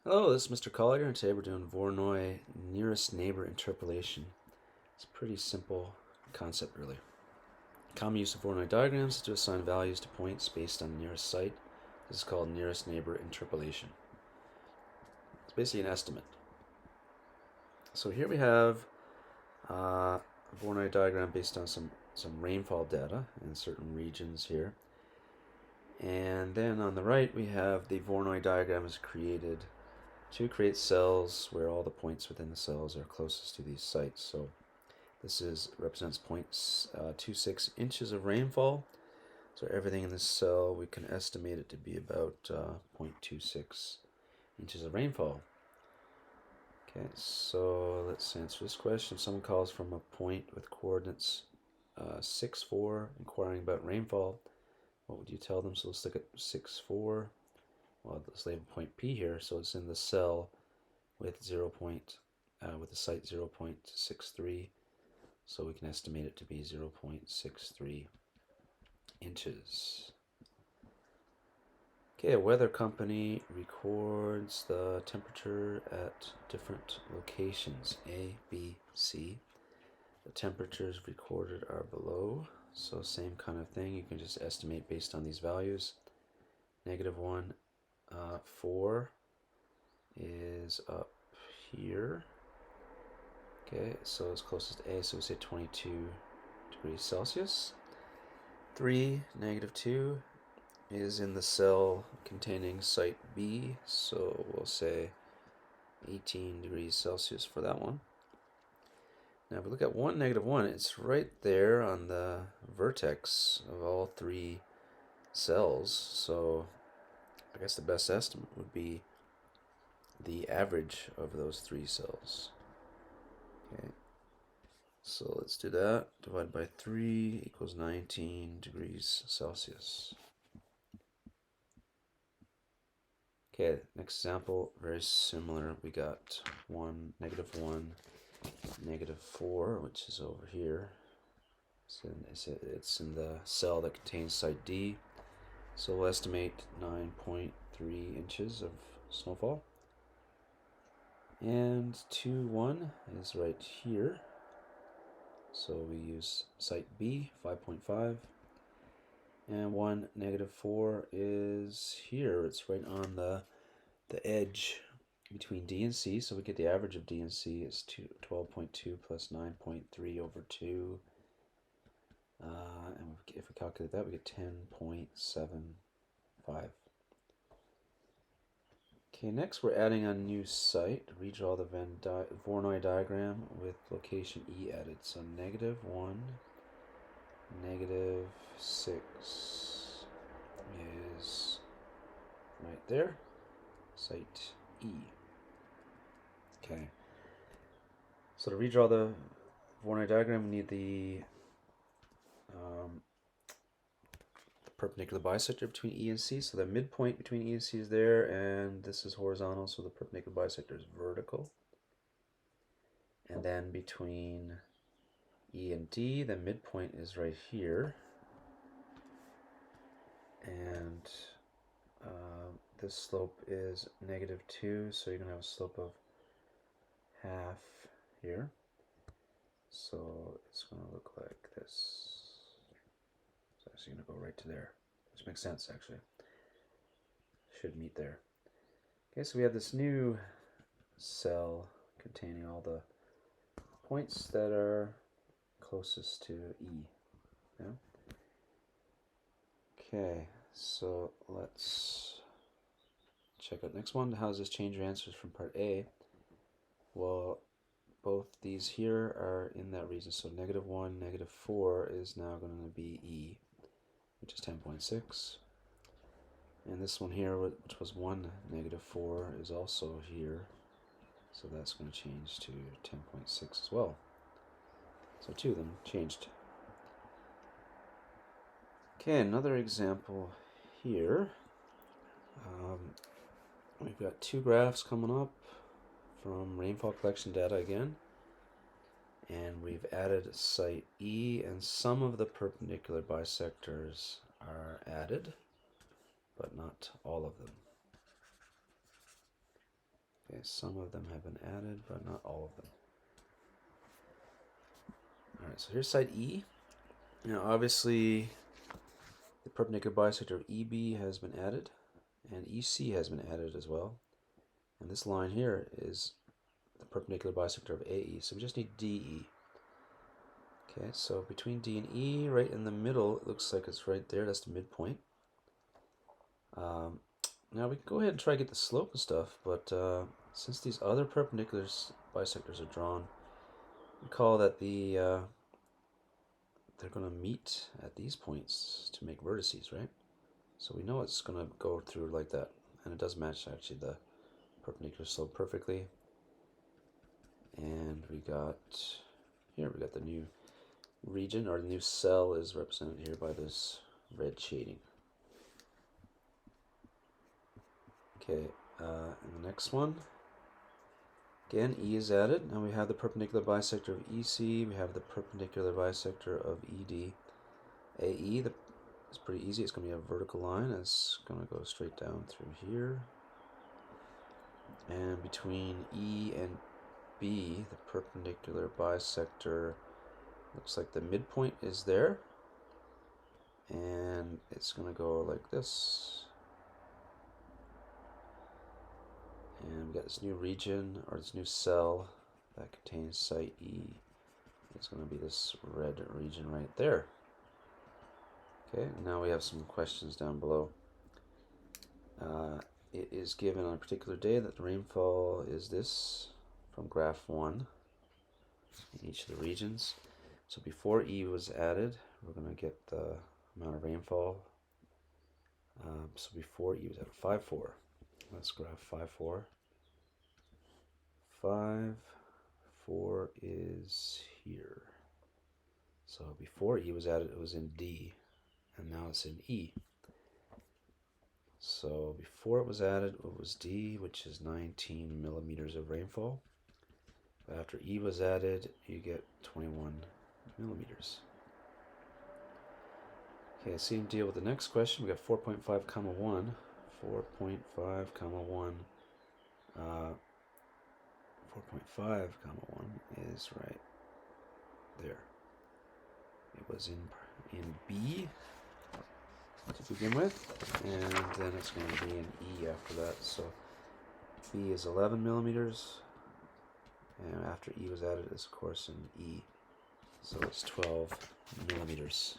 Hello, this is Mr. Collier, and today we're doing Voronoi nearest neighbor interpolation. It's a pretty simple concept, really. Common use of Voronoi diagrams is to assign values to points based on the nearest site. This is called nearest neighbor interpolation. It's basically an estimate. So here we have a Voronoi diagram based on some rainfall data in certain regions here. And then on the right we have the Voronoi diagram is created to create cells where all the points within the cells are closest to these sites. So this represents 0.26 inches of rainfall. So everything in this cell, we can estimate it to be about 0.26 inches of rainfall. Okay, so let's answer this question. If someone calls from a point with coordinates 6, 4, inquiring about rainfall, what would you tell them? So let's look at 6, 4. Well, let's label point P here, so it's in the cell with with the site 0.63, so we can estimate it to be 0.63 inches. Okay, a weather company records the temperature at different locations, A, B, C. The temperatures recorded are below, so same kind of thing. You can just estimate based on these values. -1, 4 is up here. Okay, so it's closest to A, so we say 22 degrees Celsius. 3, -2 is in the cell containing site B, so we'll say 18 degrees Celsius for that one. Now if we look at 1, -1, it's right there on the vertex of all three cells, so I guess the best estimate would be the average of those three cells. Okay, so let's do that. Divided by 3 equals 19 degrees Celsius. Okay, next example, very similar. We got -1, -4, which is over here. It's in the cell that contains site D. So we'll estimate 9.3 inches of snowfall. And 2, 1 is right here. So we use site B, 5.5. And 1, -4 is here. It's right on the edge between D and C. So we get the average of D and C is 12.2 plus 9.3 over 2. And if we calculate that, we get 10.75. Okay, next we're adding a new site. Redraw the Voronoi diagram with location E added. So -1, -6 is right there. Site E. Okay. So to redraw the Voronoi diagram, we need the perpendicular bisector between E and C. So the midpoint between E and C is there, and this is horizontal, so the perpendicular bisector is vertical. And then between E and D, the midpoint is right here. And this slope is -2, so you're going to have a slope of half here. So it's going to look like this. It's actually going to go right to there, which makes sense, actually. Should meet there. Okay, so we have this new cell containing all the points that are closest to E. Yeah? Okay, so let's check out the next one. How does this change your answers from part A? Well, both these here are in that region, so -1, -4 is now going to be E, which is 10.6. And this one here, which was 1, -4, is also here, so that's going to change to 10.6 as well. So 2 of them changed. Okay, another example here. We've got 2 graphs coming up from rainfall collection data again. And we've added site E, and some of the perpendicular bisectors are added, but not all of them. Okay, some of them have been added, but not all of them. Alright, so here's side E. Now obviously the perpendicular bisector of EB has been added, and EC has been added as well. And this line here is the perpendicular bisector of AE, so we just need DE. Okay, so between D and E, right in the middle, it looks like it's right there, that's the midpoint. Now we can go ahead and try to get the slope and stuff, but since these other perpendicular bisectors are drawn, recall that they're going to meet at these points to make vertices, right? So we know it's going to go through like that, and it does match actually the perpendicular slope perfectly. And we got the new region, or the new cell is represented here by this red shading. Okay, and the next one, again, E is added. Now we have the perpendicular bisector of EC, we have the perpendicular bisector of ED. AE, it's pretty easy, it's going to be a vertical line, it's going to go straight down through here. And between E and B, the perpendicular bisector, looks like the midpoint is there. And it's going to go like this. And we got this new region, or this new cell that contains site E. It's going to be this red region right there. Okay, now we have some questions down below. It is given on a particular day that the rainfall is this from graph 1 in each of the regions. So before E was added, we're going to get the amount of rainfall. So before E was added, 5-4. Let's graph 5-4. 5-4 is here. So before E was added, it was in D, and now it's in E. So before it was added, it was D, which is 19 millimeters of rainfall. But after E was added, you get 21 millimeters. Okay, same deal with the next question. We got 4.5, comma 1. 4.5, comma 1. 4.5, comma 1 is right there. It was in B to begin with, and then it's going to be in E after that. So B is 11 millimeters, and after E was added, it's of course in E. So it's 12 millimeters.